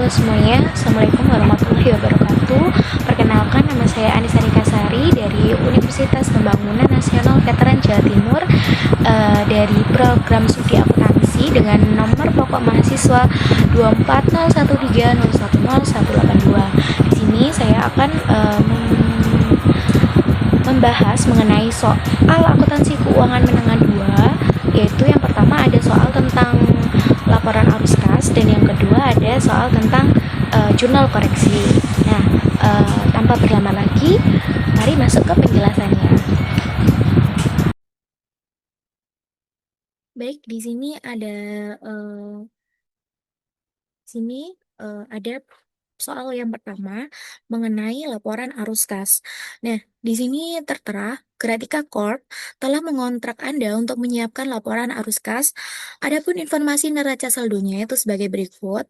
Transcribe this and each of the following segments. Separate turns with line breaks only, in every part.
Halo semuanya, Assalamualaikum warahmatullahi wabarakatuh. Perkenalkan, nama saya Anissa Rikasari dari Universitas Pembangunan Nasional Veteran Jawa Timur, dari program studi akuntansi dengan nomor pokok mahasiswa 24013010182. Di sini saya akan membahas mengenai soal akuntansi keuangan menengah 2, yaitu yang pertama ada soal tentang laporan arus kas dan yang kedua ada soal tentang jurnal koreksi. Nah, tanpa berlama lagi, mari masuk ke penjelasannya. Baik, di sini ada ada soal yang pertama mengenai laporan arus kas. Nah, di sini tertera Gratica Corp telah mengontrak Anda untuk menyiapkan laporan arus kas. Adapun informasi neraca saldonya itu sebagai berikut.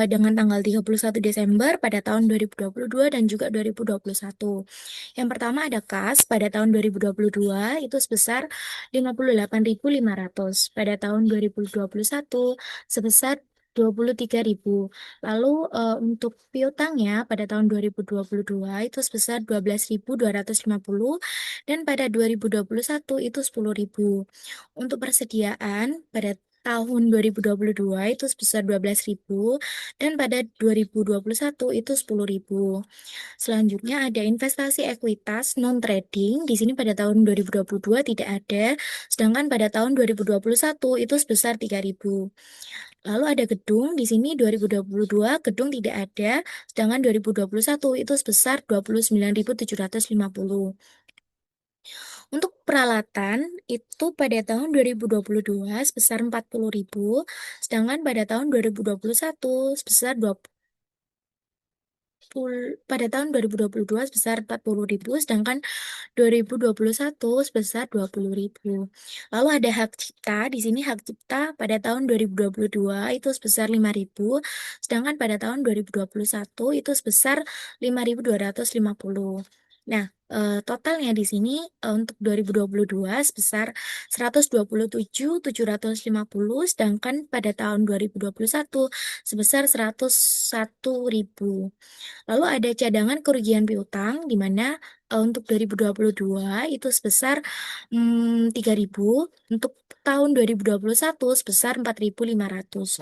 Dengan tanggal 31 Desember pada tahun 2022 dan juga 2021. Yang pertama ada kas pada tahun 2022 itu sebesar 58.500, pada tahun 2021 sebesar 23.000. Lalu untuk piutangnya pada tahun 2022 itu sebesar 12.250 dan pada 2021 itu 10.000. Untuk persediaan pada tahun 2022 itu sebesar 12.000 dan pada 2021 itu 10.000. Selanjutnya ada investasi ekuitas non trading. Di sini pada tahun 2022 tidak ada, sedangkan pada tahun 2021 itu sebesar 3.000. Lalu ada gedung, di sini 2022 gedung tidak ada, sedangkan 2021 itu sebesar 29.750. Untuk peralatan itu pada tahun 2022 sebesar 40.000, sedangkan pada tahun 2021 sebesar 2022 sebesar 40.000, sedangkan 2021 sebesar 20.000. Lalu ada hak cipta, di sini hak cipta pada tahun 2022 itu sebesar 5.000, sedangkan pada tahun 2021 itu sebesar 5.250. Nah, totalnya di sini untuk 2022 sebesar 127.750, sedangkan pada tahun 2021 sebesar 101.000. Lalu ada cadangan kerugian piutang di mana untuk 2022 itu sebesar 3.000, untuk tahun 2021 sebesar 4.500.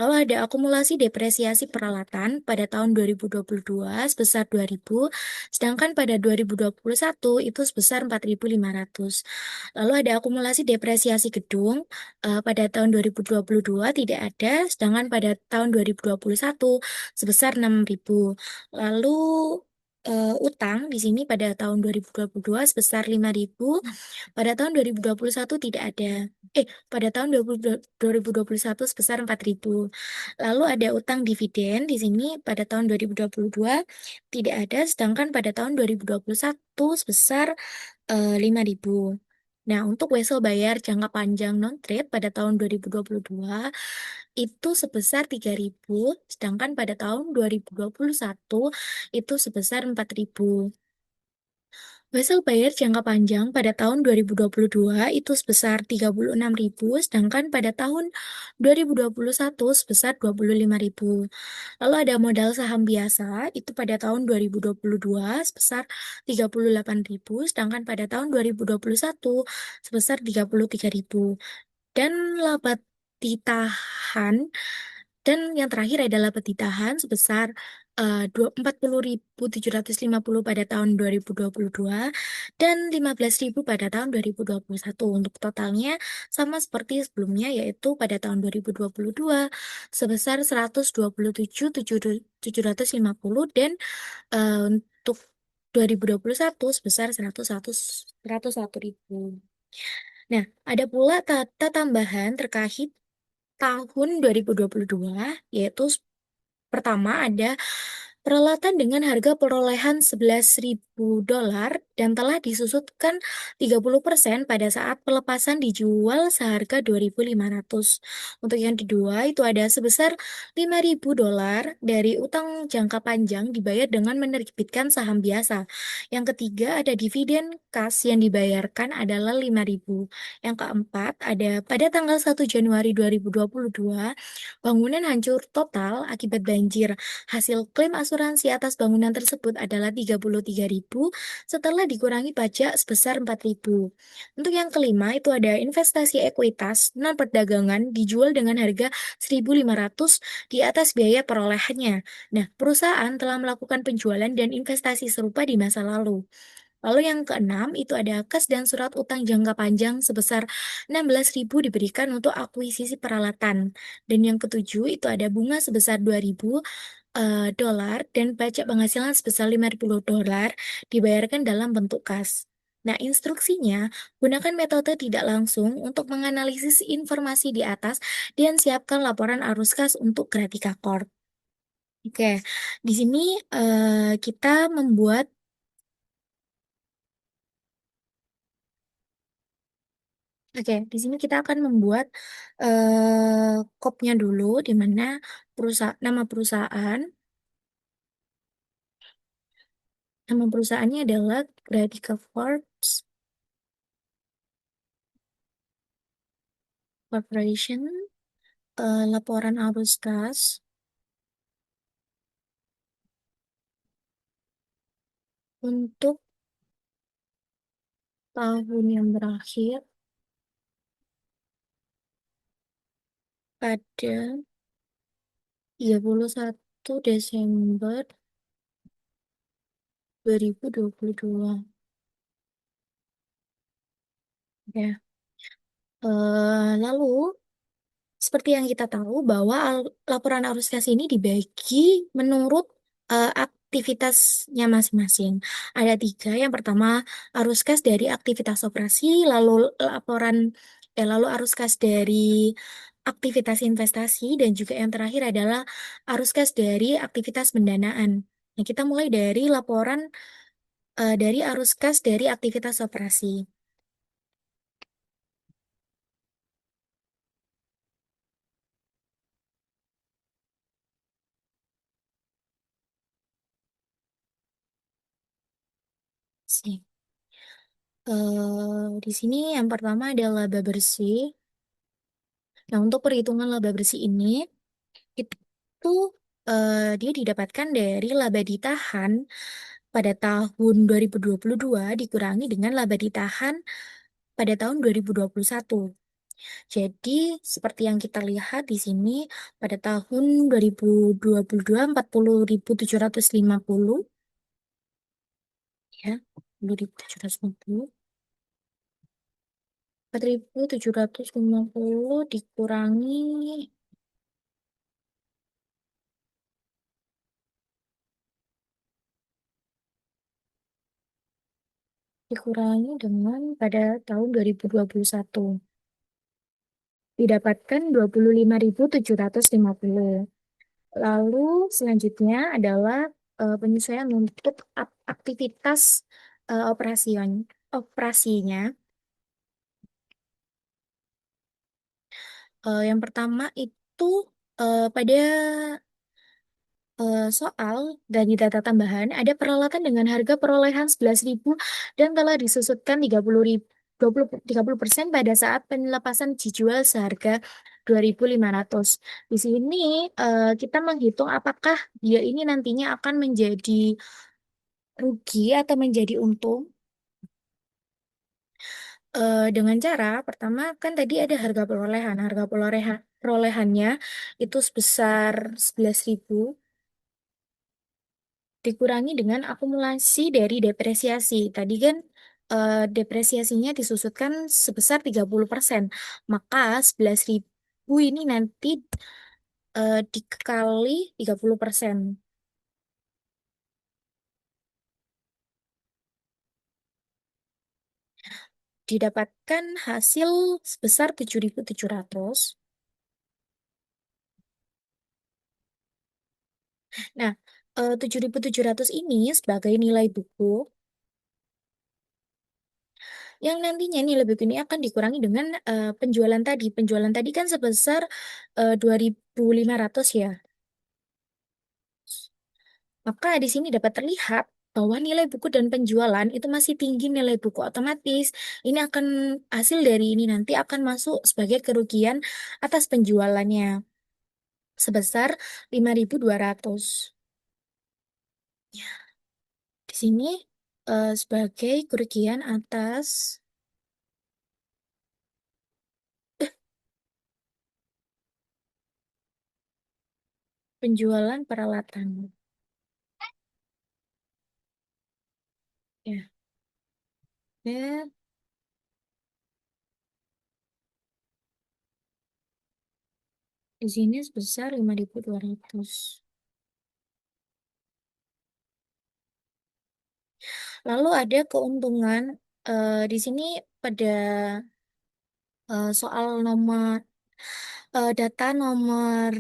Lalu ada akumulasi depresiasi peralatan pada tahun 2022 sebesar 2.000, sedangkan pada 2021 itu sebesar 4.500. Lalu ada akumulasi depresiasi gedung pada tahun 2022 tidak ada, sedangkan pada tahun 2021 sebesar 6.000. Lalu utang di sini pada tahun 2022 sebesar 5.000, pada tahun 2021 tidak ada. Pada tahun 2021 sebesar 4.000. Lalu ada utang dividen di sini pada tahun 2022 tidak ada, sedangkan pada tahun 2021 sebesar 5.000. Nah, untuk wesel bayar jangka panjang non-trade pada tahun 2022 itu sebesar 3.000, sedangkan pada tahun 2021 itu sebesar 4.000. Wesel bayar jangka panjang pada tahun 2022 itu sebesar 36.000, sedangkan pada tahun 2021 sebesar 25.000. Lalu ada modal saham biasa itu pada tahun 2022 sebesar 38.000, sedangkan pada tahun 2021 sebesar 33.000. Dan laba ditahan dan yang terakhir adalah laba ditahan sebesar 40.750 pada tahun 2022 dan 15.000 pada tahun 2021. Untuk totalnya sama seperti sebelumnya, yaitu pada tahun 2022 sebesar 127.750 dan untuk 2021 sebesar 101.000. Nah, ada pula data tambahan terkait tahun 2022, yaitu pertama ada peralatan dengan harga perolehan 11.000 dolar dan telah disusutkan 30% pada saat pelepasan dijual seharga 2.500. Untuk yang kedua itu ada sebesar 5.000 dolar dari utang jangka panjang dibayar dengan menerbitkan saham biasa. Yang ketiga ada dividen kas yang dibayarkan adalah 5.000. Yang keempat ada pada tanggal 1 Januari 2022 bangunan hancur total akibat banjir. Hasil klaim asuransi atas bangunan tersebut adalah 33.000 setelah dikurangi pajak sebesar 4.000. Untuk yang kelima itu ada investasi ekuitas non perdagangan dijual dengan harga 1.500 di atas biaya perolehannya. Nah, perusahaan telah melakukan penjualan dan investasi serupa di masa lalu. Lalu yang keenam itu ada kas dan surat utang jangka panjang sebesar 16.000 diberikan untuk akuisisi peralatan. Dan yang ketujuh itu ada bunga sebesar 2.000 dolar dan pajak penghasilan sebesar 50 dolar dibayarkan dalam bentuk kas. Nah, instruksinya, gunakan metode tidak langsung untuk menganalisis informasi di atas dan siapkan laporan arus kas untuk Gratika Corp. Oke, di sini kita membuat. Oke, di sini kita akan membuat kopnya dulu, di mana nama perusahaan, nama perusahaannya adalah Gradika Corps Corporation, laporan arus kas untuk tahun yang berakhir pada 31 Desember 2022. Ya. Lalu seperti yang kita tahu bahwa laporan arus kas ini dibagi menurut aktivitasnya masing-masing. Ada tiga. Yang pertama arus kas dari aktivitas operasi, lalu arus kas dari aktivitas investasi, dan juga yang terakhir adalah arus kas dari aktivitas pendanaan. Nah, kita mulai dari laporan dari arus kas dari aktivitas operasi. Sih. Di sini yang pertama adalah laba bersih. Nah, untuk perhitungan laba bersih ini, itu dia didapatkan dari laba ditahan pada tahun 2022 dikurangi dengan laba ditahan pada tahun 2021. Jadi, seperti yang kita lihat di sini, pada tahun 2022, 40.750, ya, 40.750. 4.750 dikurangi dengan pada tahun 2021 didapatkan 25.750. Lalu selanjutnya adalah penyesuaian untuk aktivitas operasinya. Yang pertama itu pada soal dari data tambahan, ada peralatan dengan harga perolehan 11.000 dan telah disusutkan 30% pada saat penlepasan dijual seharga 2.500. Di sini kita menghitung apakah dia ini nantinya akan menjadi rugi atau menjadi untung. Dengan cara pertama kan tadi ada harga perolehan. Harga perolehannya itu sebesar 11.000 dikurangi dengan akumulasi dari depresiasi. Tadi kan depresiasinya disusutkan sebesar 30%. Maka 11.000 ini nanti dikali 30%. Didapatkan hasil sebesar 7.700. Nah, 7.700 ini sebagai nilai buku. Yang nantinya nilai buku ini akan dikurangi dengan penjualan tadi. Penjualan tadi kan sebesar 2.500 ya. Maka di sini dapat terlihat bahwa nilai buku dan penjualan itu masih tinggi nilai buku, otomatis ini akan hasil dari ini nanti akan masuk sebagai kerugian atas penjualannya sebesar 5.200. Di sini sebagai kerugian atas penjualan peralatan. Ya. Ya, di sini sebesar 5.200. Lalu ada keuntungan di sini pada soal data nomor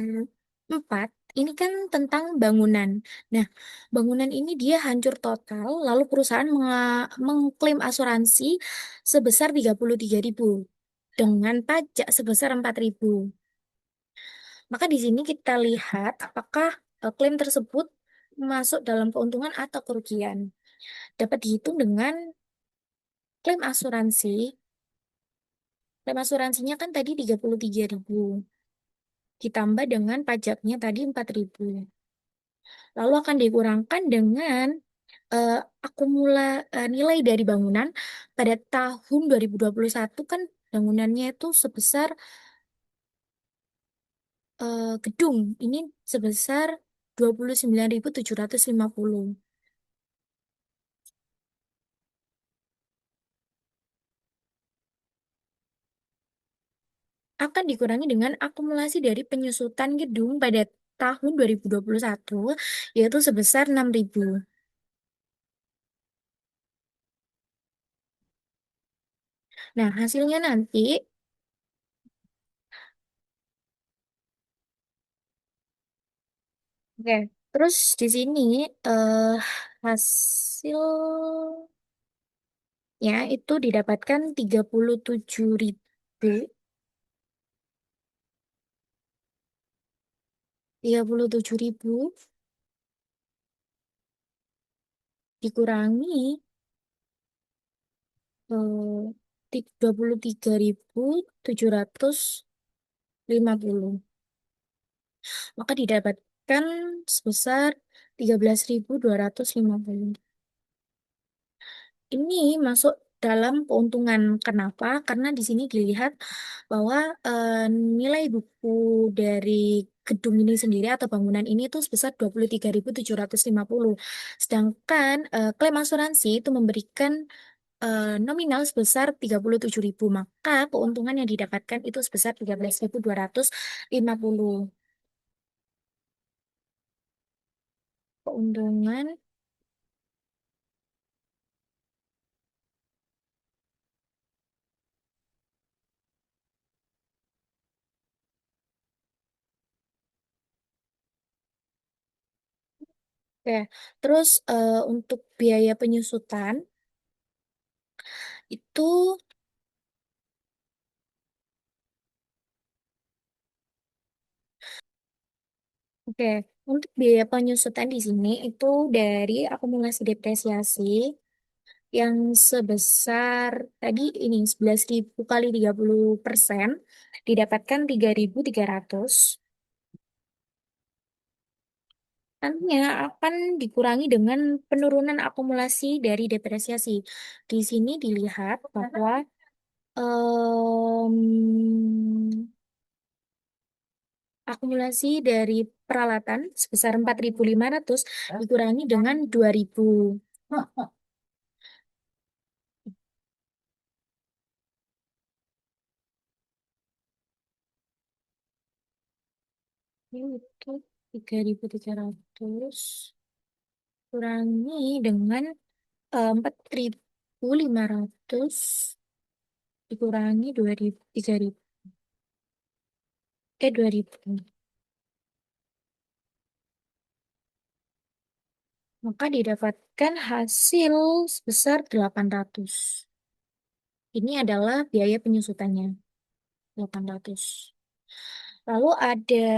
4 ini kan tentang bangunan. Nah, bangunan ini dia hancur total, lalu perusahaan mengklaim asuransi sebesar 33.000 dengan pajak sebesar 4.000. Maka di sini kita lihat apakah klaim tersebut masuk dalam keuntungan atau kerugian. Dapat dihitung dengan klaim asuransi. Klaim asuransinya kan tadi 33.000. Ditambah dengan pajaknya tadi 4.000. Lalu akan dikurangkan dengan eh, nilai dari bangunan pada tahun 2021 kan bangunannya itu sebesar gedung ini sebesar 29.750. Akan dikurangi dengan akumulasi dari penyusutan gedung pada tahun 2021 yaitu sebesar 6.000. Nah, hasilnya nanti, oke, terus di sini eh hasilnya itu didapatkan 37.000 dikurangi 23.750, maka didapatkan sebesar 13.250. Ini masuk dalam keuntungan. Kenapa? Karena di sini dilihat bahwa nilai buku dari gedung ini sendiri atau bangunan ini itu sebesar 23.750. Sedangkan klaim asuransi itu memberikan nominal sebesar 37.000. Maka keuntungan yang didapatkan itu sebesar 13.250. Keuntungan. Oke, terus untuk biaya penyusutan itu, oke, untuk biaya penyusutan di sini itu dari akumulasi depresiasi yang sebesar tadi ini 11.000 kali 30% didapatkan 3.300. Nantinya akan dikurangi dengan penurunan akumulasi dari depresiasi. Di sini dilihat bahwa em, akumulasi dari peralatan sebesar 4.500 dikurangi dengan 2.000. Ini itu 3.300 kurangi dengan 4.500 dikurangi 2.000, 3.000, 2.000. Maka didapatkan hasil sebesar 800. Ini adalah biaya penyusutannya, 800. Lalu ada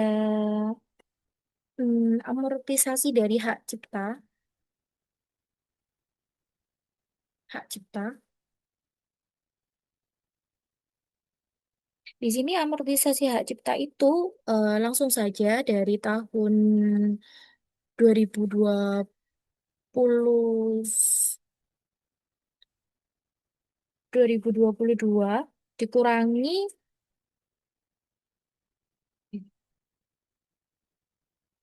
amortisasi dari hak cipta. Hak cipta. Di sini amortisasi hak cipta itu langsung saja dari tahun 2020 2022 dikurangi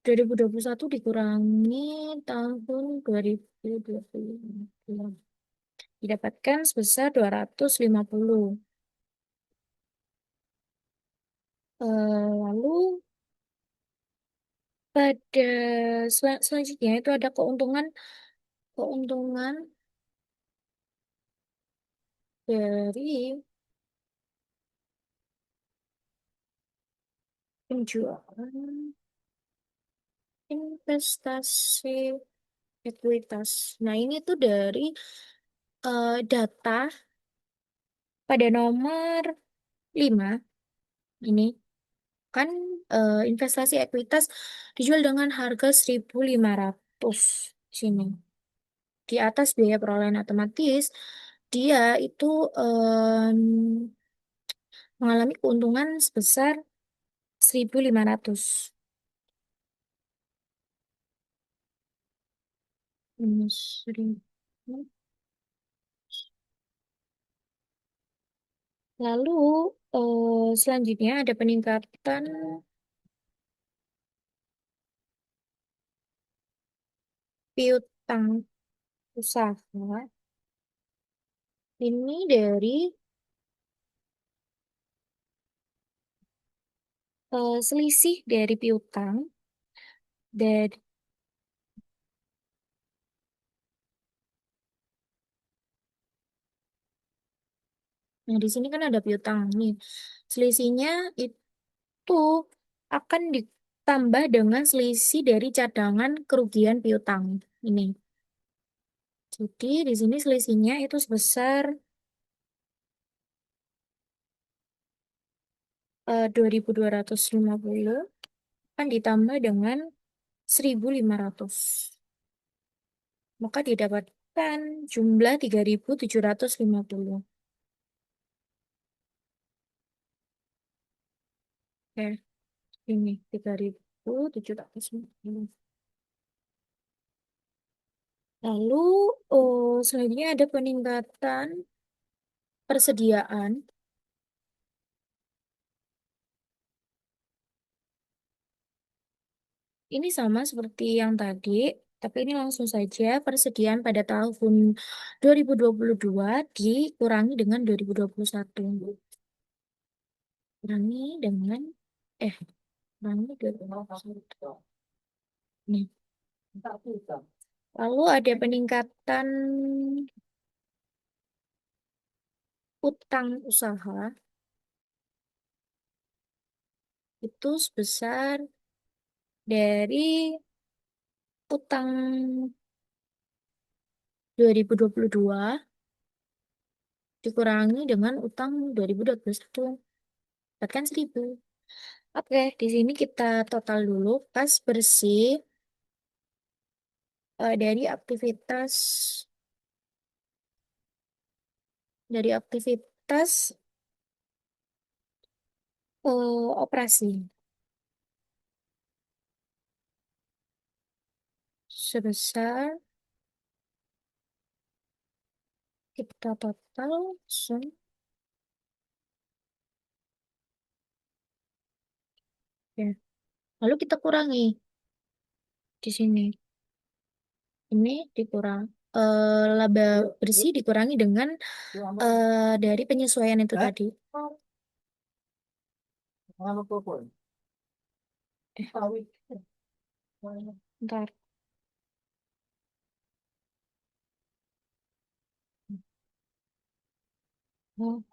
2021 dikurangi tahun 2020 didapatkan sebesar 250. Lalu pada selanjutnya itu ada keuntungan keuntungan dari penjualan investasi ekuitas. Nah, ini tuh dari data pada nomor 5 ini kan investasi ekuitas dijual dengan harga 1.500 sini. Di atas biaya perolehan otomatis, dia itu mengalami keuntungan sebesar 1.500 minus 1.000. Lalu selanjutnya ada peningkatan piutang usaha. Ini dari selisih dari piutang dari nah di sini kan ada piutang nih. Selisihnya itu akan ditambah dengan selisih dari cadangan kerugian piutang ini. Jadi di sini selisihnya itu sebesar 2.250 akan ditambah dengan 1.500. Maka didapatkan jumlah 3.750. Oke, ini 3.750. Lalu selanjutnya ada peningkatan persediaan. Ini sama seperti yang tadi, tapi ini langsung saja persediaan pada tahun 2022 dikurangi dengan 2021. Kurangi dengan, eh, kurangi 2021. Nih. Lalu ada peningkatan utang usaha, itu sebesar dari utang 2022 dikurangi dengan utang 2021. Dapatkan 1.000. Oke, di sini kita total dulu kas bersih dari aktivitas operasi sebesar kita total ya. Lalu kita kurangi di sini. Ini dikurang laba bersih dikurangi dengan dari penyesuaian itu tadi. Ntar. Oh,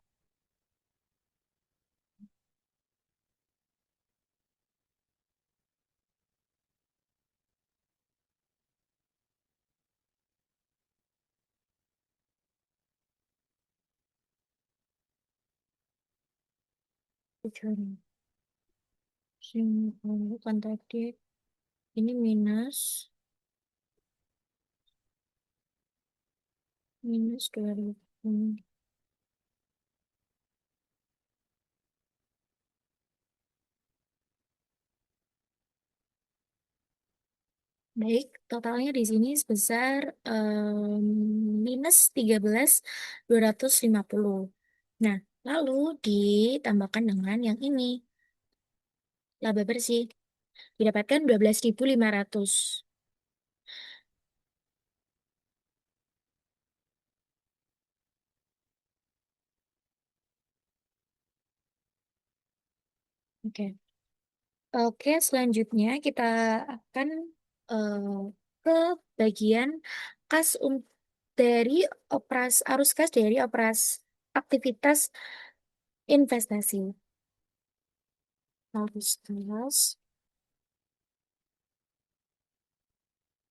Tujuan sini bukan tadi ini minus minus 2000. Baik, totalnya di sini sebesar minus 13.250. Nah, lalu ditambahkan dengan yang ini, laba bersih, didapatkan 12.500. Oke. Oke, selanjutnya kita akan eh, ke bagian kas dari arus kas dari aktivitas investasi. Arus kas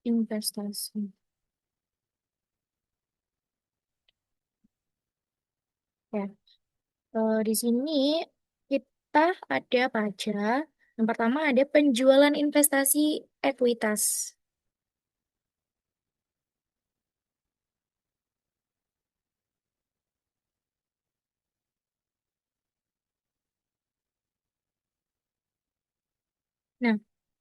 investasi. Ya, di sini kita ada apa aja? Yang pertama ada penjualan investasi ekuitas. Nah,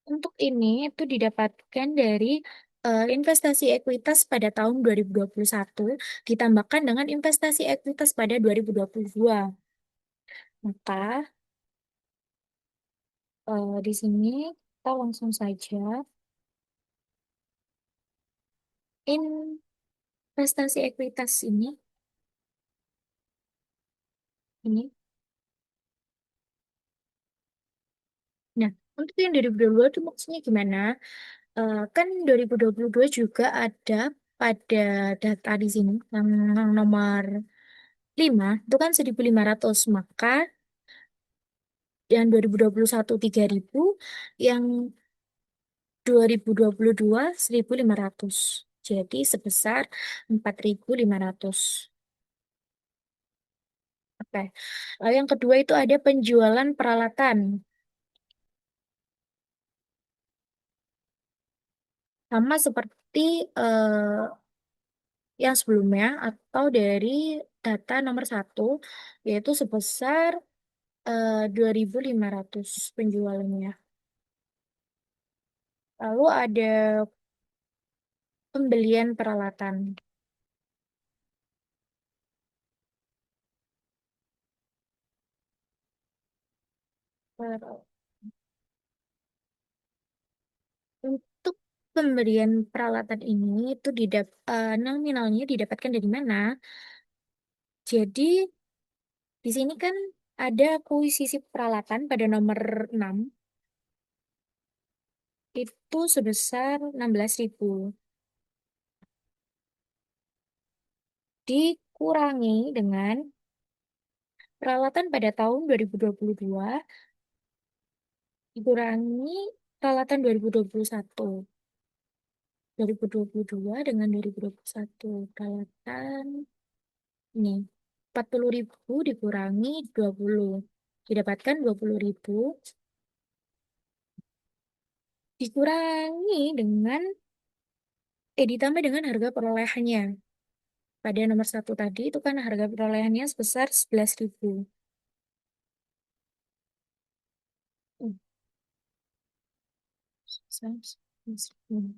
untuk ini itu didapatkan dari investasi ekuitas pada tahun 2021 ditambahkan dengan investasi ekuitas pada 2022. Maka di sini kita langsung saja investasi ekuitas ini. Nah, untuk yang 2022 itu maksudnya gimana? Kan 2022 juga ada pada data di sini yang nomor 5 itu kan 1.500, maka yang 2021 3.000, yang 2022 1.500. Jadi sebesar 4.500. Oke. Lalu yang kedua itu ada penjualan peralatan. Sama seperti yang sebelumnya atau dari data nomor satu, yaitu sebesar 2.500 penjualannya. Lalu ada pembelian peralatan. Per- Untuk pemberian peralatan ini itu nominalnya didapatkan dari mana? Jadi di sini kan ada akuisisi peralatan pada nomor 6 itu sebesar 16.000 dikurangi dengan peralatan pada tahun 2022 dikurangi peralatan 2021. 2022 dengan 2021 peralatan ini 40.000 dikurangi 20 didapatkan 20.000 dikurangi dengan ditambah dengan harga perolehannya. Pada nomor satu tadi itu kan harga perolehannya sebesar 11.000. Hmm, 11.000.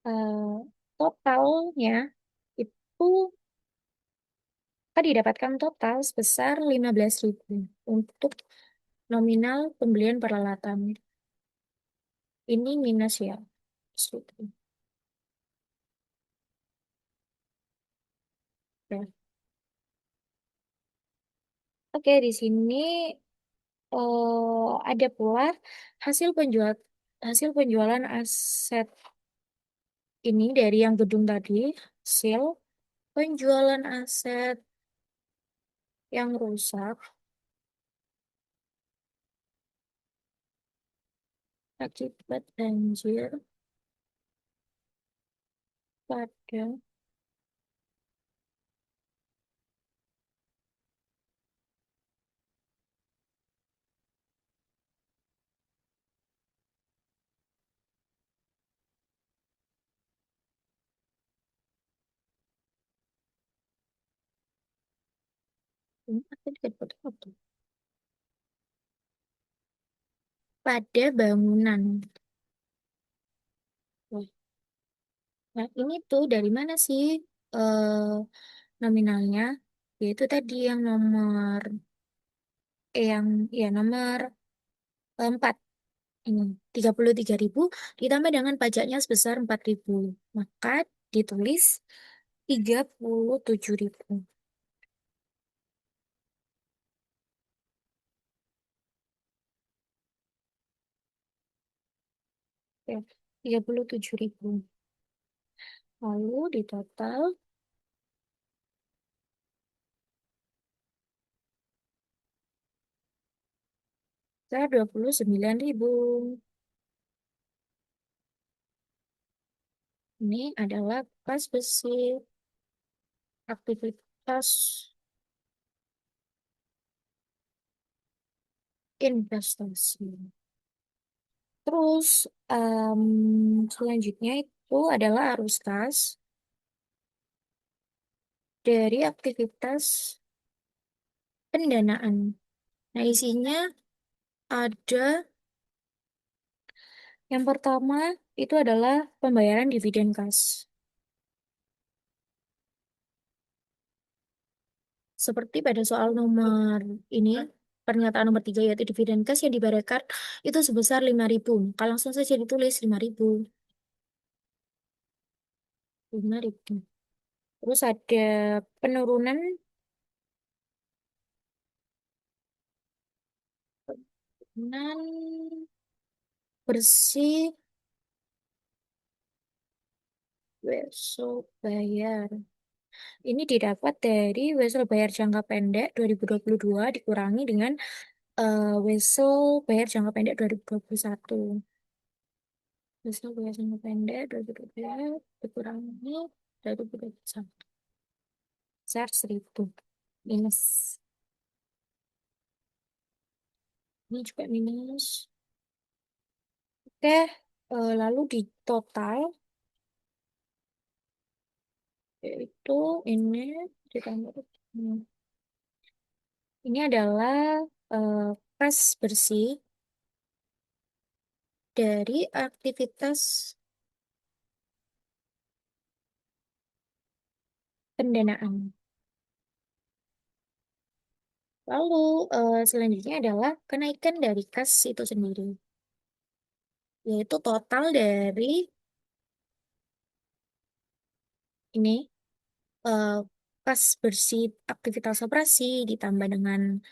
Eh, Totalnya itu kan didapatkan total sebesar 15.000 untuk nominal pembelian peralatan. Ini minus ya. Oke, Oke, di sini ada pula hasil penjual hasil penjualan aset ini dari yang gedung tadi, sale, penjualan aset yang rusak akibat banjir pada Ini apa dikatakan foto? Pada bangunan. Wah, nah, ini tuh dari mana sih eh nominalnya? Yaitu tadi yang nomor yang ya nomor 4 ini 33.000 ditambah dengan pajaknya sebesar 4.000. Maka ditulis 37.000. Ya, 37.000. Lalu di total saya 29.000. Ini adalah kas besi aktivitas investasi. Terus selanjutnya itu adalah arus kas dari aktivitas pendanaan. Nah, isinya ada yang pertama itu adalah pembayaran dividen kas. Seperti pada soal nomor ini, pernyataan nomor 3 yaitu dividen kas yang dibayarkan itu sebesar 5.000. Maka langsung saja ditulis 5.000. 5.000. Terus ada penurunan penurunan bersih wesel bayar. Ini didapat dari wesel bayar jangka pendek 2022 dikurangi dengan wesel bayar jangka pendek 2021. Wesel bayar jangka pendek 2022 dikurangi 2021. Besar 1.000. Minus. Ini juga minus. Oke, lalu di total yaitu ini ditambah ini adalah eh, kas bersih dari aktivitas pendanaan. Lalu selanjutnya adalah kenaikan dari kas itu sendiri, yaitu total dari ini eh, kas bersih aktivitas operasi ditambah dengan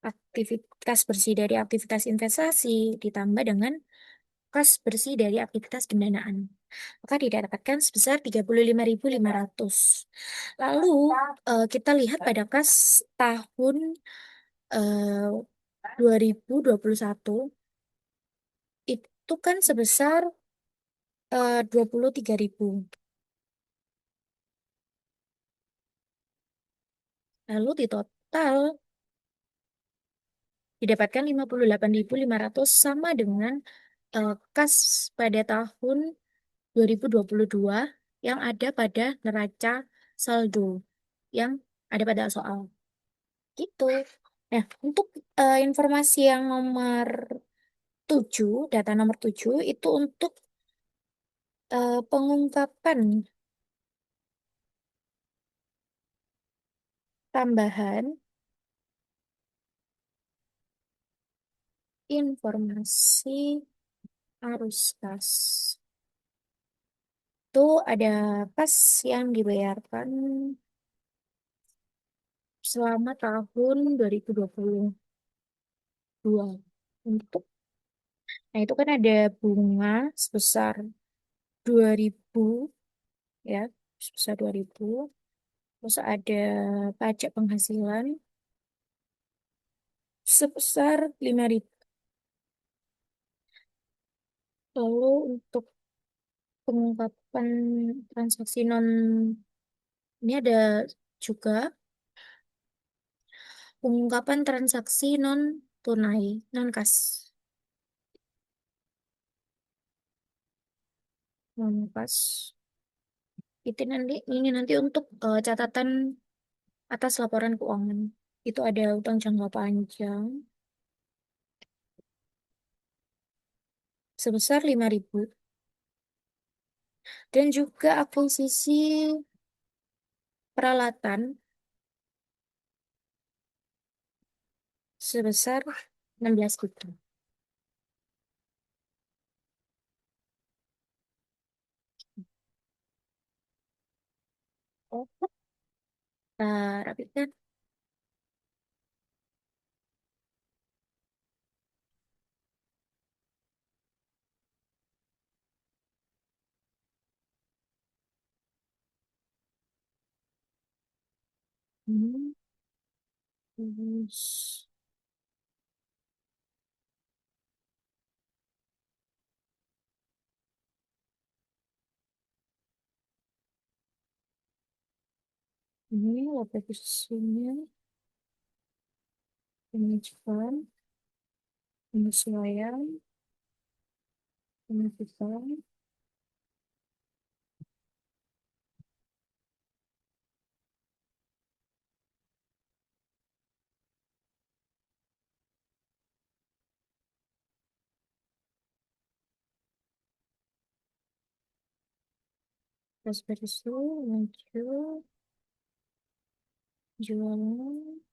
aktivitas bersih dari aktivitas investasi ditambah dengan kas bersih dari aktivitas pendanaan. Maka didapatkan sebesar 35.500. Lalu kita lihat pada kas tahun eh, 2021 itu kan sebesar 23.000. Lalu di total didapatkan 58.500 sama dengan kas pada tahun 2022 yang ada pada neraca saldo yang ada pada soal. Gitu. Nah, untuk informasi yang nomor 7, data nomor 7 itu untuk pengungkapan tambahan informasi arus kas. Itu ada kas yang dibayarkan selama tahun 2022. Untuk, nah itu kan ada bunga sebesar 2.000 ya, sebesar 2.000. Terus ada pajak penghasilan sebesar 5.000. Lalu untuk pengungkapan transaksi non ini ada juga pengungkapan transaksi non tunai, non kas, non kas. Itu nanti ini nanti untuk catatan atas laporan keuangan. Itu ada utang jangka panjang sebesar 5.000 dan juga akuisisi peralatan sebesar 16.000. Oh, rapikan. Hmm, terus ini aplikasinya penyesuaian, penyesuaian, penyesuaian, prosperity, muncul, jualan,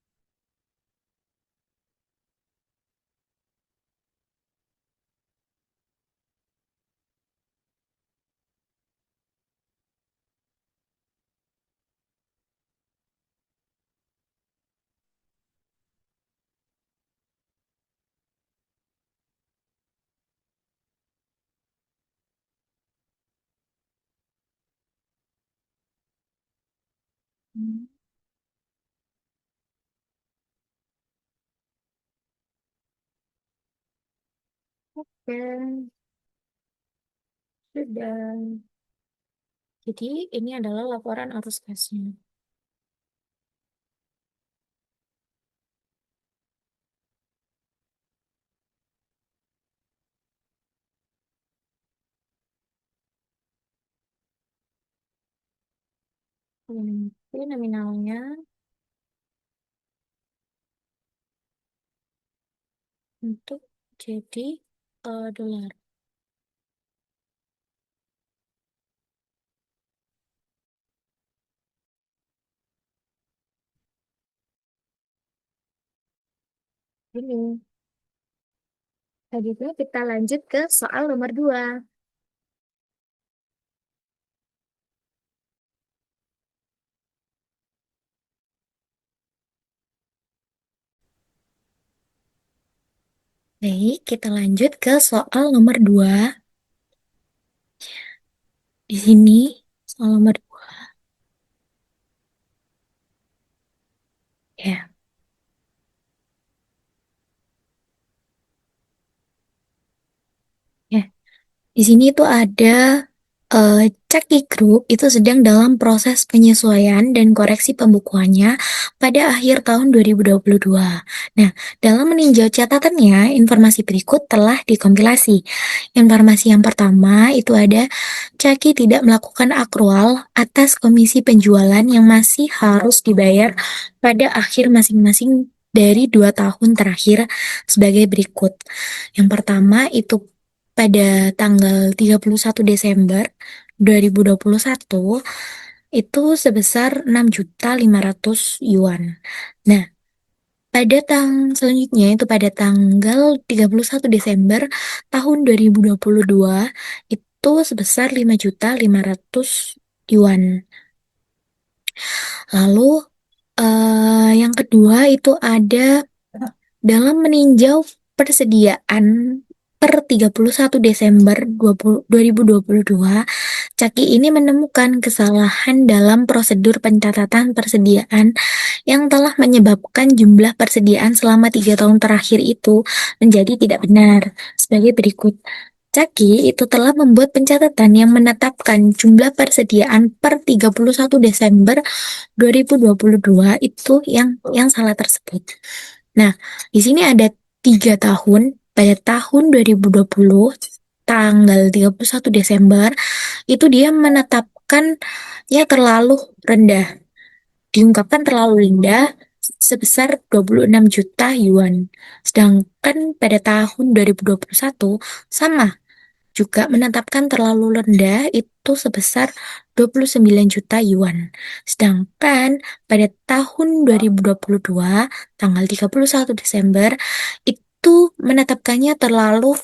hmm, dan sudah. Jadi ini adalah laporan arus kasnya. Ini nominalnya untuk jadi dolar. Ini. Tadi itu kita lanjut ke soal nomor 2. Baik, kita lanjut ke soal nomor 2. Di sini, soal nomor 2. Ya, ya. Di sini tuh ada Chucky Group itu sedang dalam proses penyesuaian dan koreksi pembukuannya pada akhir tahun 2022. Nah, dalam meninjau catatannya, informasi berikut telah dikompilasi. Informasi yang pertama itu ada Chucky tidak melakukan akrual atas komisi penjualan yang masih harus dibayar pada akhir masing-masing dari 2 tahun terakhir sebagai berikut. Yang pertama itu pada tanggal 31 Desember 2021 itu sebesar 6.500.000 yuan. Nah, pada selanjutnya itu pada tanggal 31 Desember tahun 2022 itu sebesar 5.500.000 yuan. Lalu yang kedua itu ada dalam meninjau persediaan per 31 Desember 2022, Caki ini menemukan kesalahan dalam prosedur pencatatan persediaan yang telah menyebabkan jumlah persediaan selama 3 tahun terakhir itu menjadi tidak benar. Sebagai berikut. Caki itu telah membuat pencatatan yang menetapkan jumlah persediaan per 31 Desember 2022 itu yang salah tersebut. Nah, di sini ada 3 tahun. Pada tahun 2020, tanggal 31 Desember, itu dia menetapkan ya terlalu rendah. Diungkapkan terlalu rendah sebesar 26 juta yuan. Sedangkan pada tahun 2021 sama juga menetapkan terlalu rendah itu sebesar 29 juta yuan. Sedangkan pada tahun 2022 tanggal 31 Desember itu menetapkannya terlalu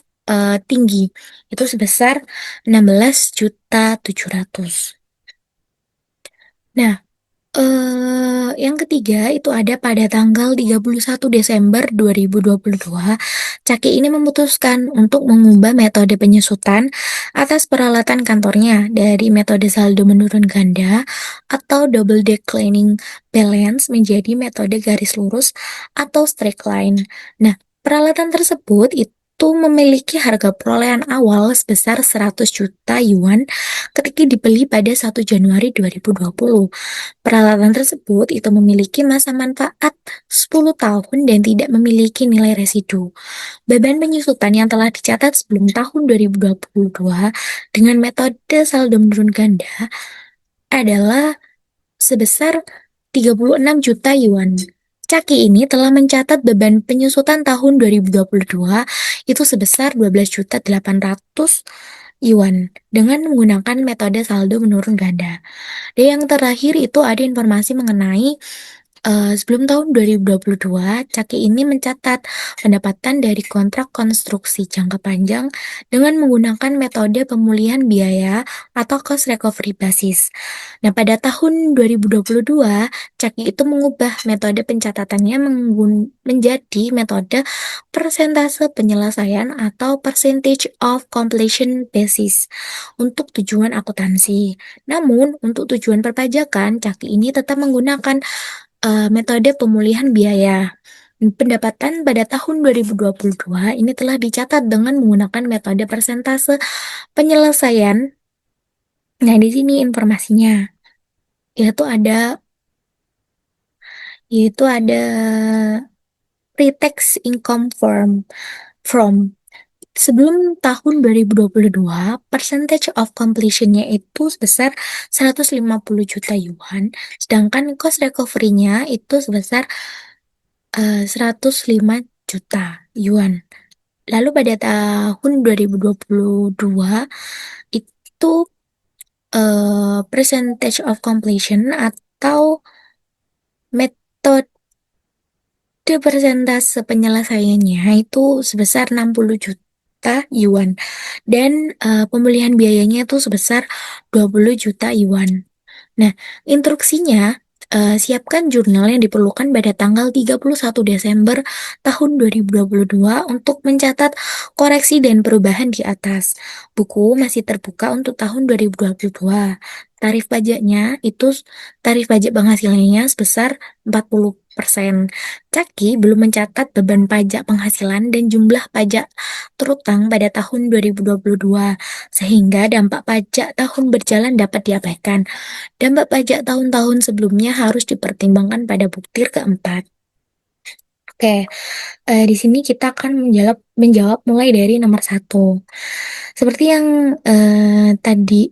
tinggi. Itu sebesar 16 juta 700. Nah, yang ketiga itu ada pada tanggal 31 Desember 2022, Caki ini memutuskan untuk mengubah metode penyusutan atas peralatan kantornya dari metode saldo menurun ganda atau double declining balance menjadi metode garis lurus atau straight line. Nah, peralatan tersebut itu memiliki harga perolehan awal sebesar 100 juta yuan ketika dibeli pada 1 Januari 2020. Peralatan tersebut itu memiliki masa manfaat 10 tahun dan tidak memiliki nilai residu. Beban penyusutan yang telah dicatat sebelum tahun 2022 dengan metode saldo menurun ganda adalah sebesar 36 juta yuan. Caki ini telah mencatat beban penyusutan tahun 2022 itu sebesar 12 juta 800 yuan dengan menggunakan metode saldo menurun ganda. Dan yang terakhir itu ada informasi mengenai sebelum tahun 2022, Caki ini mencatat pendapatan dari kontrak konstruksi jangka panjang dengan menggunakan metode pemulihan biaya atau cost recovery basis. Nah, pada tahun 2022, Caki itu mengubah metode pencatatannya menjadi metode persentase penyelesaian atau percentage of completion basis untuk tujuan akuntansi. Namun, untuk tujuan perpajakan, Caki ini tetap menggunakan metode pemulihan biaya. Pendapatan pada tahun 2022 ini telah dicatat dengan menggunakan metode persentase penyelesaian. Nah, di sini informasinya yaitu ada yaitu ada pre-tax income from sebelum tahun 2022, percentage of completion-nya itu sebesar 150 juta yuan, sedangkan cost recovery-nya itu sebesar 105 juta yuan. Lalu pada tahun 2022 itu percentage of completion atau metode persentase penyelesaiannya itu sebesar 60 juta yuan dan pemulihan biayanya itu sebesar 20 juta yuan. Nah, instruksinya, siapkan jurnal yang diperlukan pada tanggal 31 Desember tahun 2022 untuk mencatat koreksi dan perubahan di atas. Buku masih terbuka untuk tahun 2022. Tarif pajaknya itu tarif pajak penghasilannya sebesar 40%. Caki belum mencatat beban pajak penghasilan dan jumlah pajak terutang pada tahun 2022, sehingga dampak pajak tahun berjalan dapat diabaikan. Dampak pajak tahun-tahun sebelumnya harus dipertimbangkan pada butir keempat. Oke, di sini kita akan menjawab mulai dari nomor 1. Seperti yang tadi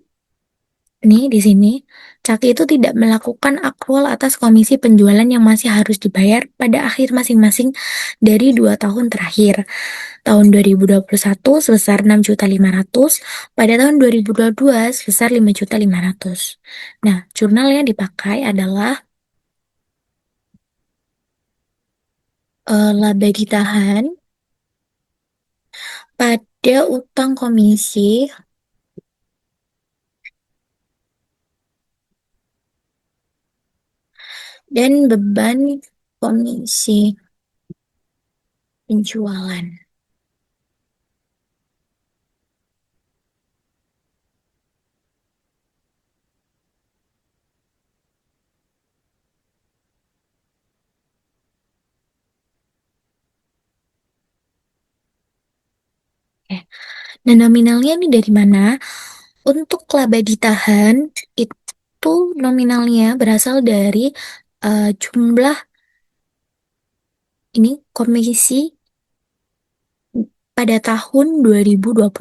nih di sini, Caki itu tidak melakukan akrual atas komisi penjualan yang masih harus dibayar pada akhir masing-masing dari 2 tahun terakhir. Tahun 2021 sebesar 6.500.000, pada tahun 2022 sebesar 5.500.000. Nah, jurnal yang dipakai adalah laba ditahan pada utang komisi dan beban komisi penjualan. Nah, nominalnya ini dari mana? Untuk laba ditahan itu nominalnya berasal dari jumlah ini komisi pada tahun 2021.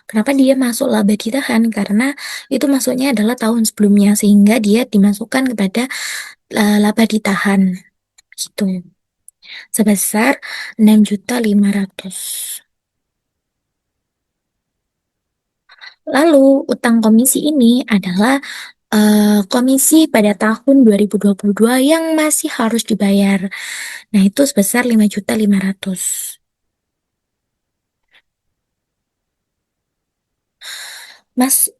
Kenapa dia masuk laba ditahan? Karena itu masuknya adalah tahun sebelumnya, sehingga dia dimasukkan kepada laba ditahan. gitu, sebesar 6.500.000. Lalu, utang komisi ini adalah komisi pada tahun 2022 yang masih harus dibayar. Nah, itu sebesar 5.500.000.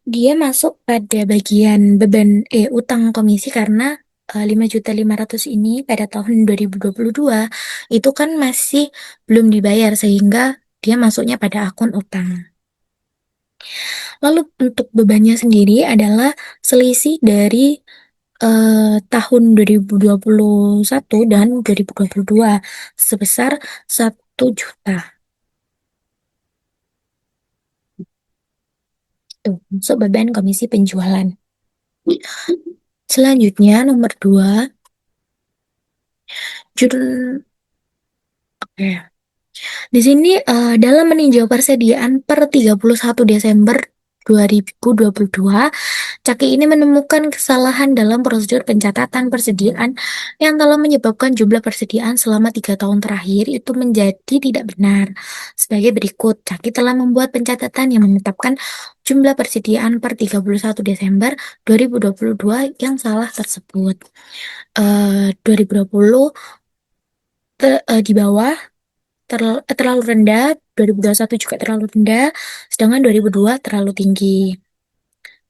Dia masuk pada bagian beban utang komisi karena 5.500.000 ini pada tahun 2022 itu kan masih belum dibayar sehingga dia masuknya pada akun utang. Lalu untuk bebannya sendiri adalah selisih dari tahun 2021 dan 2022 sebesar 1 juta. Tuh, masuk beban komisi penjualan. Selanjutnya nomor 2, judul. Oke. Di sini dalam meninjau persediaan per 31 Desember 2022, Caki ini menemukan kesalahan dalam prosedur pencatatan persediaan yang telah menyebabkan jumlah persediaan selama 3 tahun terakhir itu menjadi tidak benar. Sebagai berikut, Caki telah membuat pencatatan yang menetapkan jumlah persediaan per 31 Desember 2022 yang salah tersebut. 2020 di bawah, terlalu rendah, 2021 juga terlalu rendah, sedangkan 2002 terlalu tinggi.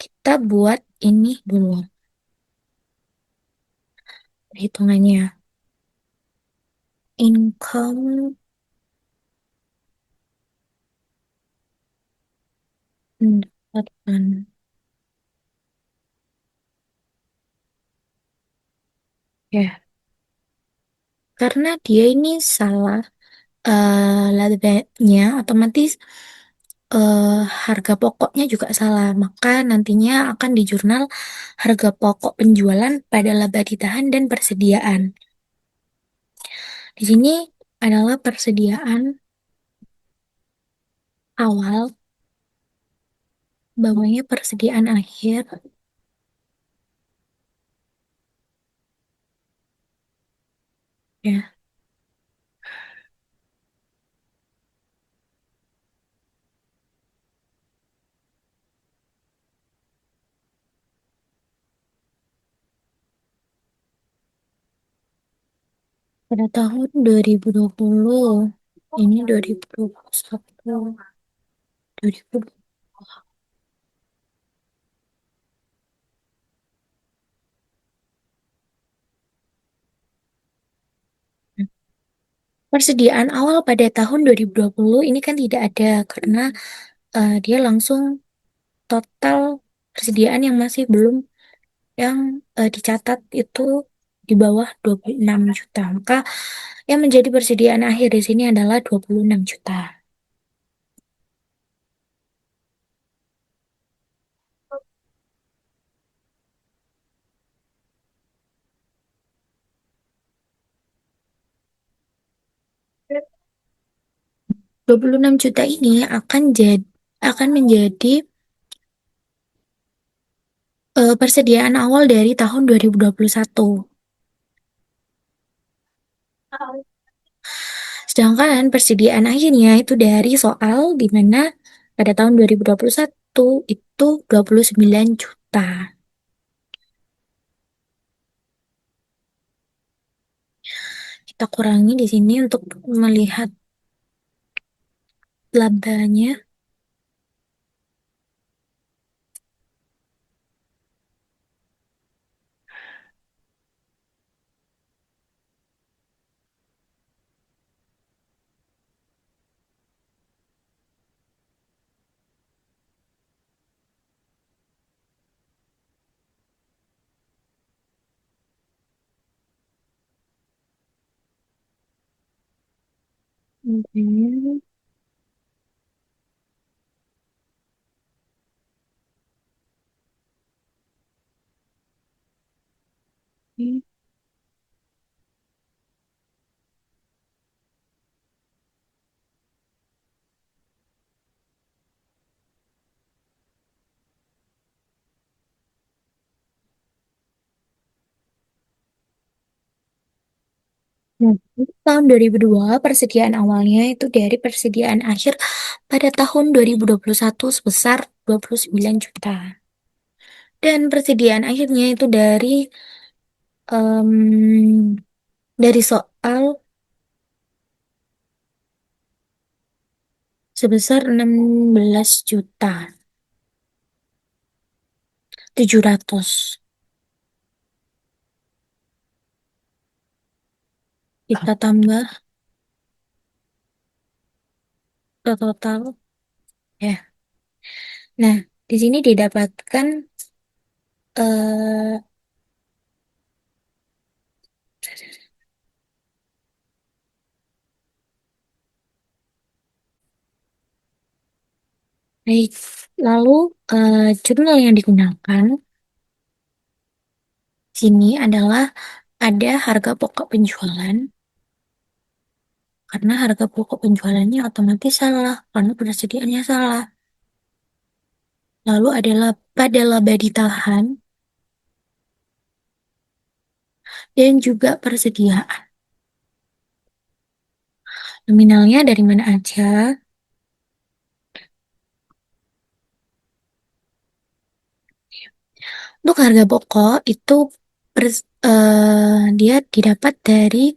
Kita buat ini dulu hitungannya. Income pendapatan. Ya, karena dia ini salah labelnya, otomatis eh, harga pokoknya juga salah. Maka nantinya akan di jurnal harga pokok penjualan pada laba ditahan dan persediaan. Di sini adalah persediaan awal, bawahnya persediaan akhir. Ya, pada tahun 2020, ini 2021, 2020. Persediaan awal pada tahun 2020 ini kan tidak ada karena dia langsung total persediaan yang masih belum yang dicatat itu di bawah 26 juta. Maka yang menjadi persediaan akhir di sini adalah 26 juta. 26 juta ini akan menjadi persediaan awal dari tahun 2021. Sedangkan persediaan akhirnya itu dari soal di mana pada tahun 2021 itu 29 juta. Kita kurangi di sini untuk melihat labanya. Oke. Nah, untuk tahun 2002, persediaan awalnya itu dari persediaan akhir pada tahun 2021 sebesar 29 juta. Dan persediaan akhirnya itu dari soal sebesar 16.700.000. Kita tambah ke total ya. Nah, di sini didapatkan eh baik. Lalu jurnal yang digunakan sini adalah ada harga pokok penjualan karena harga pokok penjualannya otomatis salah karena persediaannya salah. Lalu adalah pada laba ditahan dan juga persediaan. Nominalnya dari mana aja? Untuk harga pokok itu dia didapat dari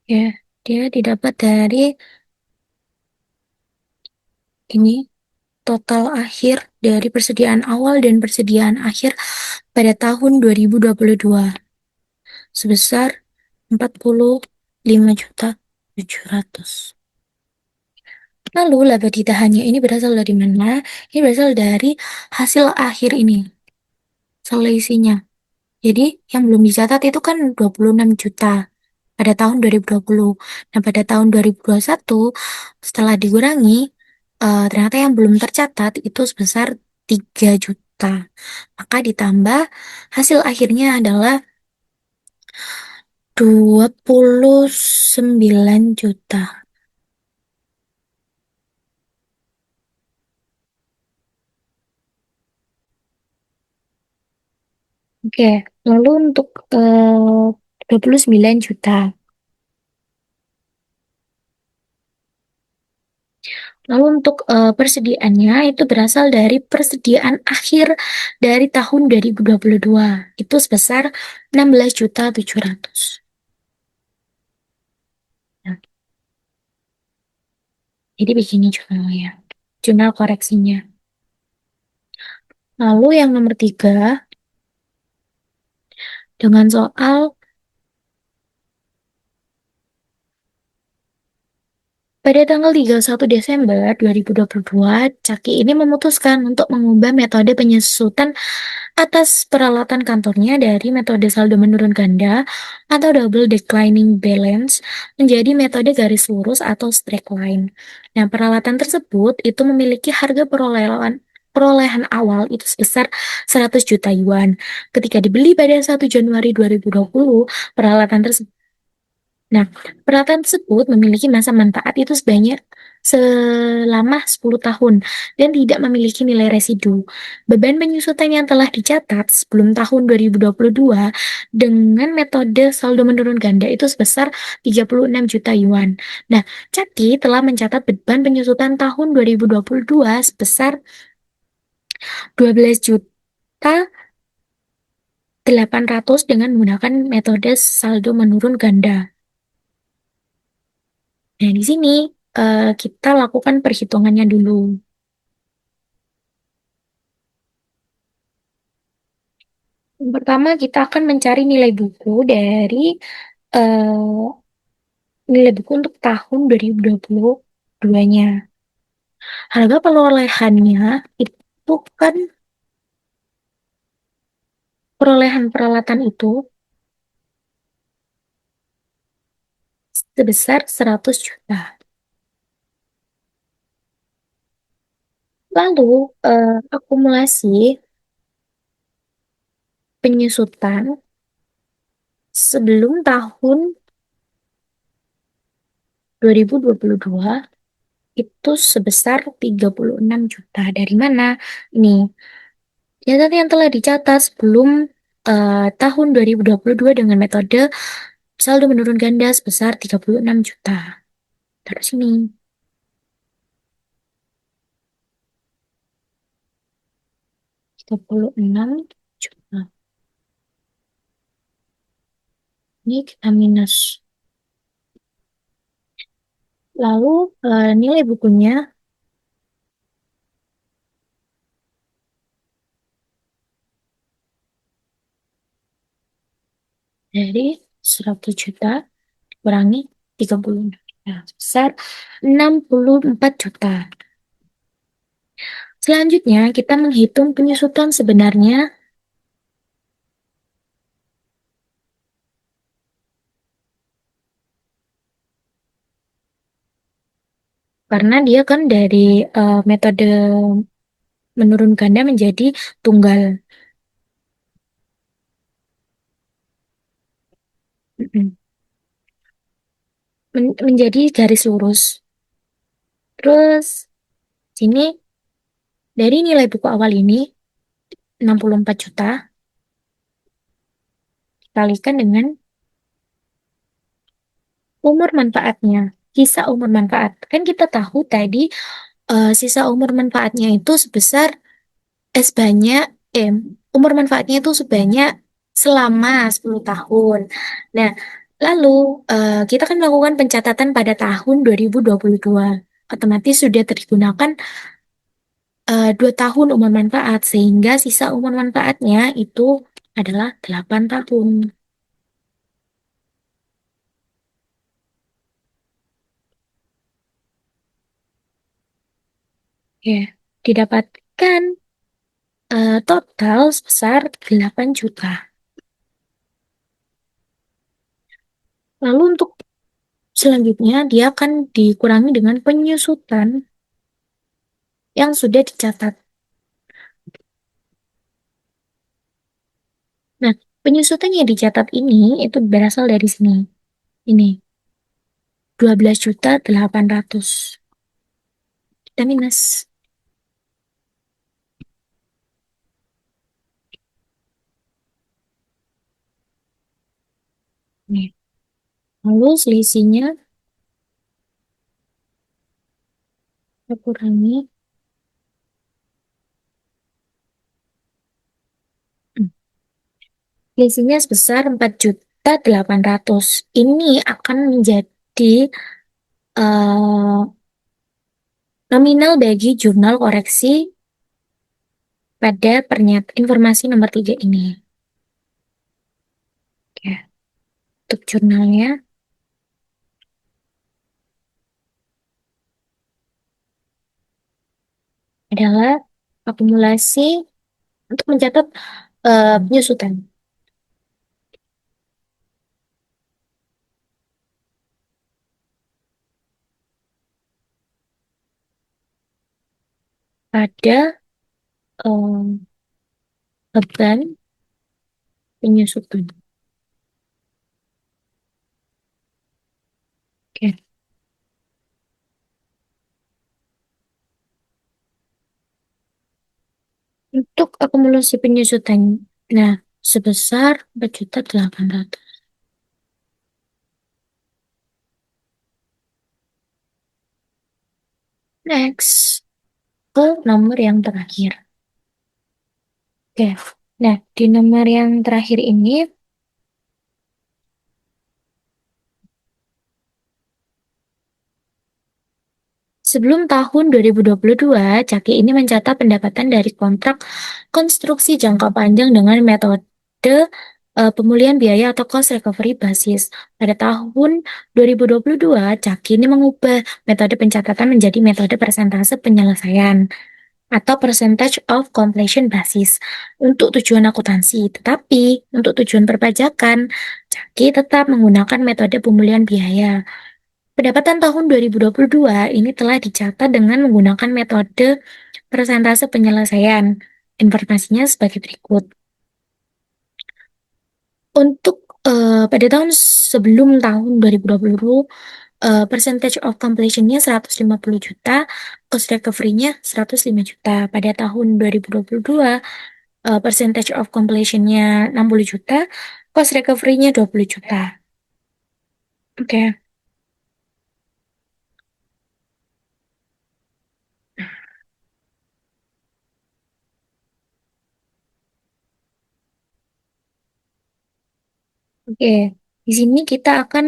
ya dia didapat dari ini total akhir dari persediaan awal dan persediaan akhir pada tahun 2022 sebesar 45.700.000. Lalu laba ditahannya ini berasal dari mana? Ini berasal dari hasil akhir ini, selisihnya. Jadi yang belum dicatat itu kan 26 juta pada tahun 2020. Nah, pada tahun 2021 setelah dikurangi ternyata yang belum tercatat itu sebesar 3 juta. Maka ditambah hasil akhirnya adalah 29 juta. Oke, lalu untuk 29 juta. Lalu untuk persediaannya itu berasal dari persediaan akhir dari tahun 2022. Itu sebesar 16.700.000. Nah, jadi begini jurnalnya. Jurnal koreksinya. Lalu yang nomor 3, dengan soal pada tanggal 31 Desember 2022, Caki ini memutuskan untuk mengubah metode penyusutan atas peralatan kantornya dari metode saldo menurun ganda atau double declining balance menjadi metode garis lurus atau straight line. Nah, peralatan tersebut itu memiliki harga perolehan awal itu sebesar 100 juta yuan. Ketika dibeli pada 1 Januari 2020, peralatan tersebut Nah, peralatan tersebut memiliki masa manfaat itu sebanyak selama 10 tahun dan tidak memiliki nilai residu. Beban penyusutan yang telah dicatat sebelum tahun 2022 dengan metode saldo menurun ganda itu sebesar 36 juta yuan. Nah, Caki telah mencatat beban penyusutan tahun 2022 sebesar 12 juta 800 dengan menggunakan metode saldo menurun ganda. Nah, di sini kita lakukan perhitungannya dulu. Yang pertama, kita akan mencari nilai buku dari eh, nilai buku untuk tahun 2022-nya. Harga perolehannya itu kan perolehan peralatan itu sebesar 100 juta. Lalu akumulasi penyusutan sebelum tahun 2022 itu sebesar 36 juta. Dari mana? Ini data yang telah dicatat sebelum tahun 2022 dengan metode saldo menurun ganda sebesar 36 juta. Terus ini 36 juta. Ini kita minus. Lalu nilai bukunya dari 100 juta kurangi 30. Nah, sebesar 64 juta. Selanjutnya, kita menghitung penyusutan sebenarnya karena dia kan dari metode menurun ganda menjadi tunggal. Mm-mm. Menjadi garis lurus. Terus, sini dari nilai buku awal ini 64 juta dikalikan dengan umur manfaatnya. Sisa umur manfaat. Kan kita tahu tadi sisa umur manfaatnya itu sebesar sebanyak umur manfaatnya itu sebanyak selama 10 tahun. Nah, lalu kita kan melakukan pencatatan pada tahun 2022. Otomatis sudah digunakan 2 tahun umur manfaat sehingga sisa umur manfaatnya itu adalah 8 tahun. Ya, didapatkan total sebesar 8 juta. Lalu untuk selanjutnya dia akan dikurangi dengan penyusutan yang sudah dicatat. Nah, penyusutan yang dicatat ini itu berasal dari sini. Ini 12.800. Kita minus. Nih. Lalu selisihnya kita kurangi. Hmm, Selisihnya sebesar 4.800. Ini akan menjadi eh, nominal bagi jurnal koreksi pada informasi nomor 3 ini. Oke. Untuk jurnalnya adalah akumulasi untuk mencatat penyusutan pada beban penyusutan. Oke. Untuk akumulasi penyusutan, nah sebesar 4.800. Next, ke nomor yang terakhir. Oke, nah di nomor yang terakhir ini, sebelum tahun 2022, Caki ini mencatat pendapatan dari kontrak konstruksi jangka panjang dengan metode pemulihan biaya atau cost recovery basis. Pada tahun 2022, Caki ini mengubah metode pencatatan menjadi metode persentase penyelesaian atau percentage of completion basis untuk tujuan akuntansi. Tetapi untuk tujuan perpajakan, Caki tetap menggunakan metode pemulihan biaya. Pendapatan tahun 2022 ini telah dicatat dengan menggunakan metode persentase penyelesaian. Informasinya sebagai berikut. Untuk Pada tahun sebelum tahun 2020, percentage of completion-nya 150 juta, cost recovery-nya 105 juta. Pada tahun 2022, percentage of completion-nya 60 juta, cost recovery-nya 20 juta. Oke. Oke, di sini kita akan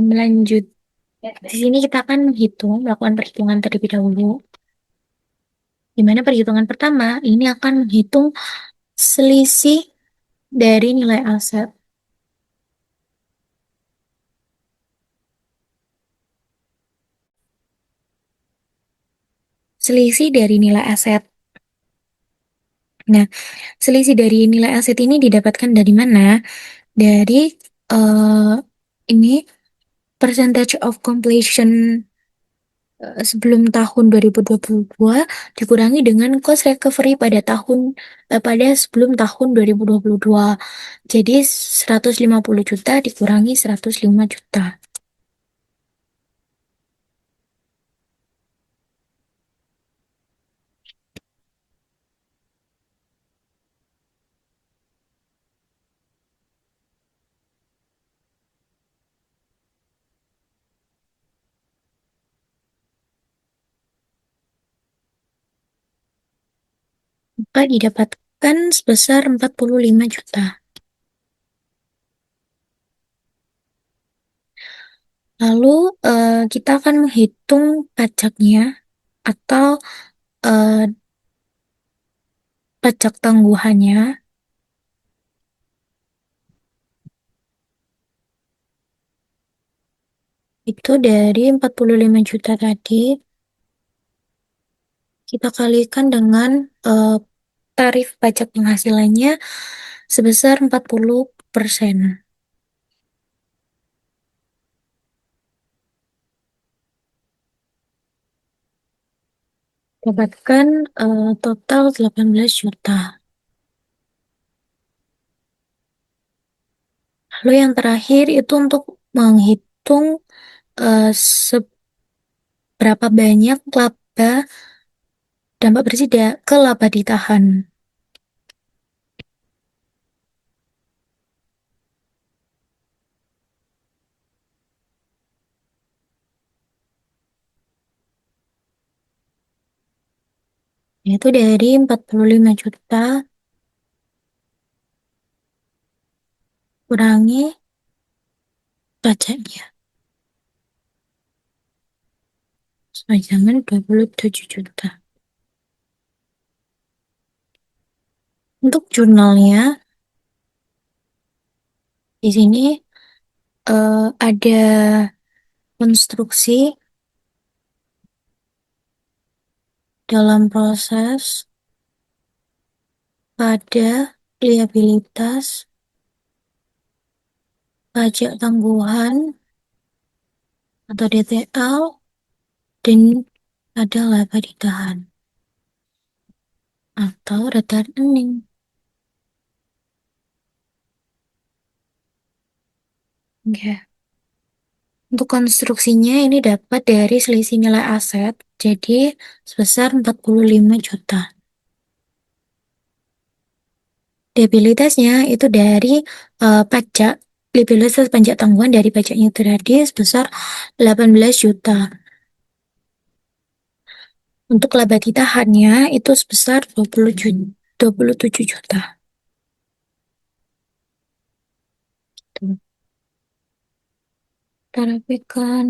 melanjut. Di sini kita akan melakukan perhitungan terlebih dahulu. Di mana perhitungan pertama ini akan menghitung selisih dari nilai aset. Selisih dari nilai aset. Nah, selisih dari nilai aset ini didapatkan dari mana? Dari eh ini percentage of completion sebelum tahun 2022 dikurangi dengan cost recovery pada sebelum tahun 2022. Jadi 150 juta dikurangi 105 juta. Maka didapatkan sebesar 45 juta. Lalu kita akan menghitung pajaknya atau eh, pajak tangguhannya itu dari 45 juta tadi kita kalikan dengan eh, tarif pajak penghasilannya sebesar 40%. Dapatkan total 18 juta. Lalu yang terakhir itu untuk menghitung eh, seberapa banyak dampak bersih ke laba ditahan. Yaitu dari 45 juta kurangi pajaknya. Sepanjang 27 juta. Untuk jurnalnya, di sini ada konstruksi dalam proses pada liabilitas pajak tangguhan atau DTL dan ada laba ditahan atau return earning. Oke. Untuk konstruksinya ini dapat dari selisih nilai aset, jadi sebesar 45 juta. Liabilitasnya itu dari pajak, liabilitas pajak tanggungan dari pajaknya itu tadi sebesar 18 juta. Untuk laba ditahannya itu sebesar 20 juta, 27 juta. Tuh, kita rapikan.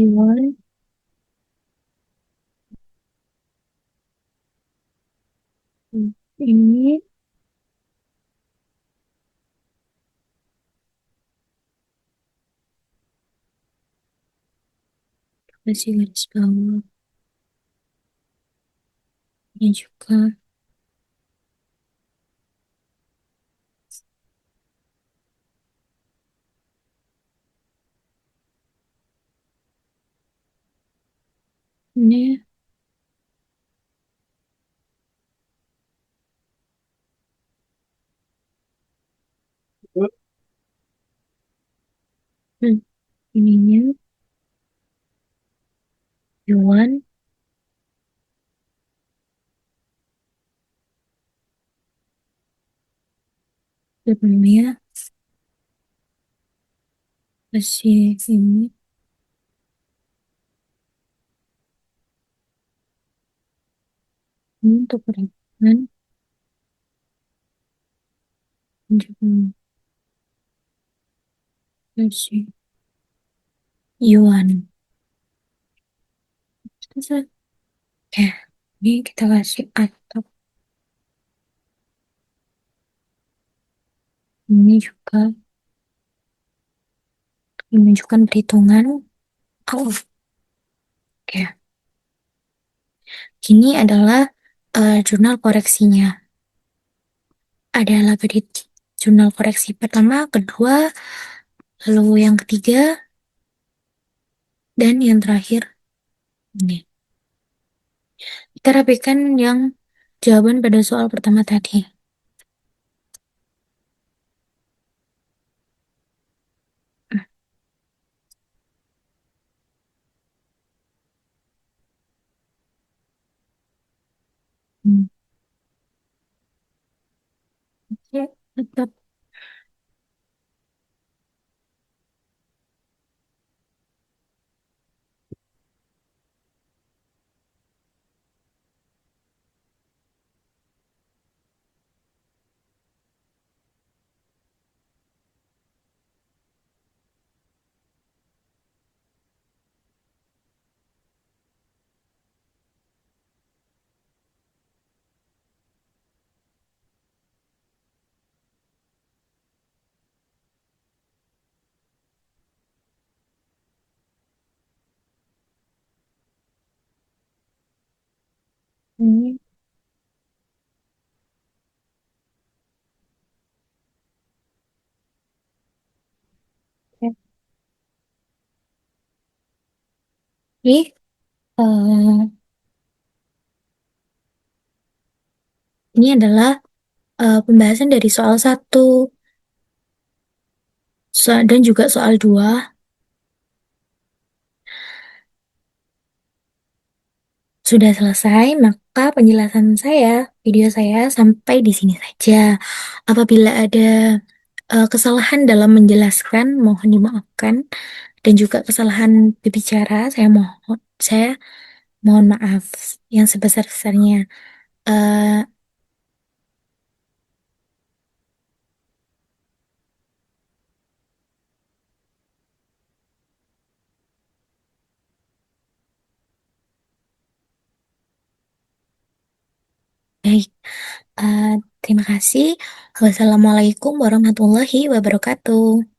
Iwan, ini masih garis bawah. Ini juga. Ini, hmm, ininya Iwan, depannya masih ini untuk perhatian juga masih Iwan. Terus, oke, ini kita kasih atap. Ini juga menunjukkan perhitungan. Oh, oke. Ini adalah jurnal koreksinya. Ada alfabet jurnal koreksi pertama, kedua, lalu yang ketiga, dan yang terakhir ini. Kita rapikan yang jawaban pada soal pertama tadi. Hmm. Oke, tetap. Ini, oke. Ini, eh, ini adalah pembahasan dari soal satu dan juga soal dua. Sudah selesai, maka penjelasan saya, video saya sampai di sini saja. Apabila ada kesalahan dalam menjelaskan, mohon dimaafkan. Dan juga kesalahan berbicara, saya mohon maaf yang sebesar-besarnya. Eh, Baik, eh, terima kasih. Wassalamualaikum warahmatullahi wabarakatuh.